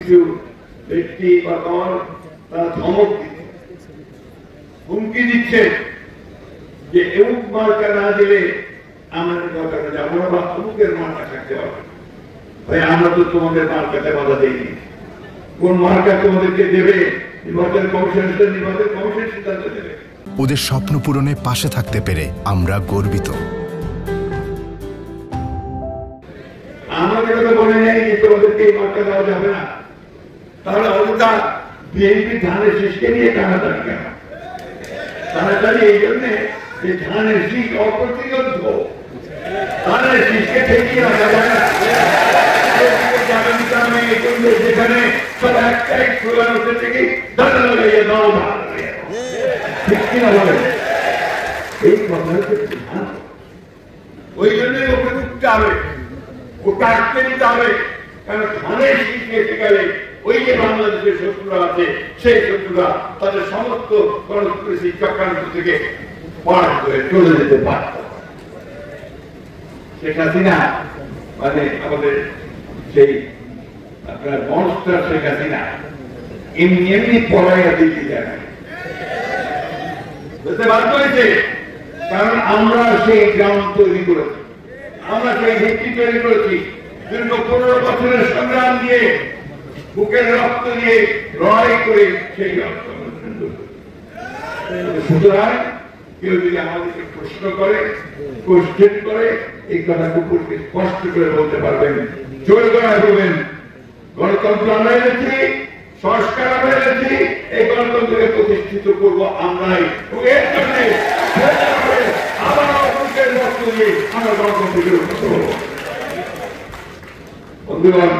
কিছু ব্যক্তি বা দল তারা ধমক দিচ্ছে, হুমকি দিচ্ছে যে এমুক মার্কা না দিলে আমাদের দরকারে যাবো না বা অমুকের মার্কা থাকতে পারবে। ভাই আমরা তো তোমাদের মার্কাতে বাধা দিইনি, কোন মার্কা তোমাদেরকে দেবে নির্বাচন কমিশন সিদ্ধান্ত দেবে। ওদের স্বপ্ন পূরণে পাশে থাকতে পেরে আমরা গর্বিত। আমাদের কথা বলে নেই যে তোমাদেরকে এই মার্কা দেওয়া যাবে না, তাহলে ওটা বিএনপি ধানের শীষকে নিয়ে টানাটানি কেন? টানাটানি এই জন্যে যে ধানের শীষ অপ্রতিরোধ, ধানের শীষকে ঠেকিয়ে রাখা যায় না। যেখানে সব একটাই স্লোগান উঠে থেকে ধান লাগাইয়া দাও, ধান ঠিক কিনা বলেন? এই কথা হচ্ছে ওই জন্যই ওকে উঠতে হবে, ওটা আটকে নিতে হবে। কারণ ধানের শীষ এসে গেলে ওই যে বাংলাদেশের শত্রুরা আছে, সেই শত্রুরা তাদের সমস্ত গণতন্ত্রী চক্রান্ত থেকে পার করে চলে যেতে পারত। শেখ হাসিনা মানে আমাদের সেই আপনার মনস্টার শেখ হাসিনা এমনি এমনি পড়াইয়া দিতে যায় বুঝতে বাধ্য হয়েছে, কারণ আমরা সেই গ্রাউন্ড তৈরি করেছি, আমরা সেই ভিত্তি তৈরি করেছি। দীর্ঘ 15 বছরের সংগ্রাম দিয়ে, বুকের রক্ত দিয়ে লড়াই করে সেই রক্ত। সুতরাং কেউ যদি আমাদেরকে প্রশ্ন করে, কোশ্চেন করে, এই কথা কুকুরকে স্পষ্ট করে বলতে পারবেন, জোর গলায় বলবেন গণতন্ত্র আমরা এনেছি, সংস্কার আমরা এনেছি, এই গণতন্ত্রকে প্রতিষ্ঠিত করবো আমরাই। এর জন্য আবার বুকের রক্ত দিয়ে আমরা গণতন্ত্রকে রক্ষা করবো। বন্ধুগণ,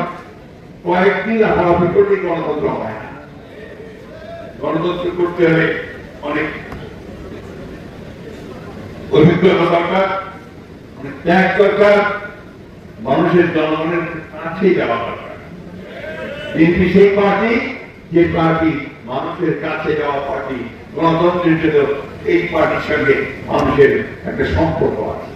কয়েকদিন লাফালাফি করলে গণতন্ত্র হয় না। গণতন্ত্র করতে হলে অনেক অভিজ্ঞতা দরকার, অনেক ত্যাগ দরকার, মানুষের জনগণের কাছে যাওয়া দরকার। বিএনপি সেই পার্টি যে পার্টি মানুষের কাছে যাওয়া পার্টি। গণতন্ত্রের জন্য এই পার্টির সঙ্গে মানুষের একটা সম্পর্ক আছে।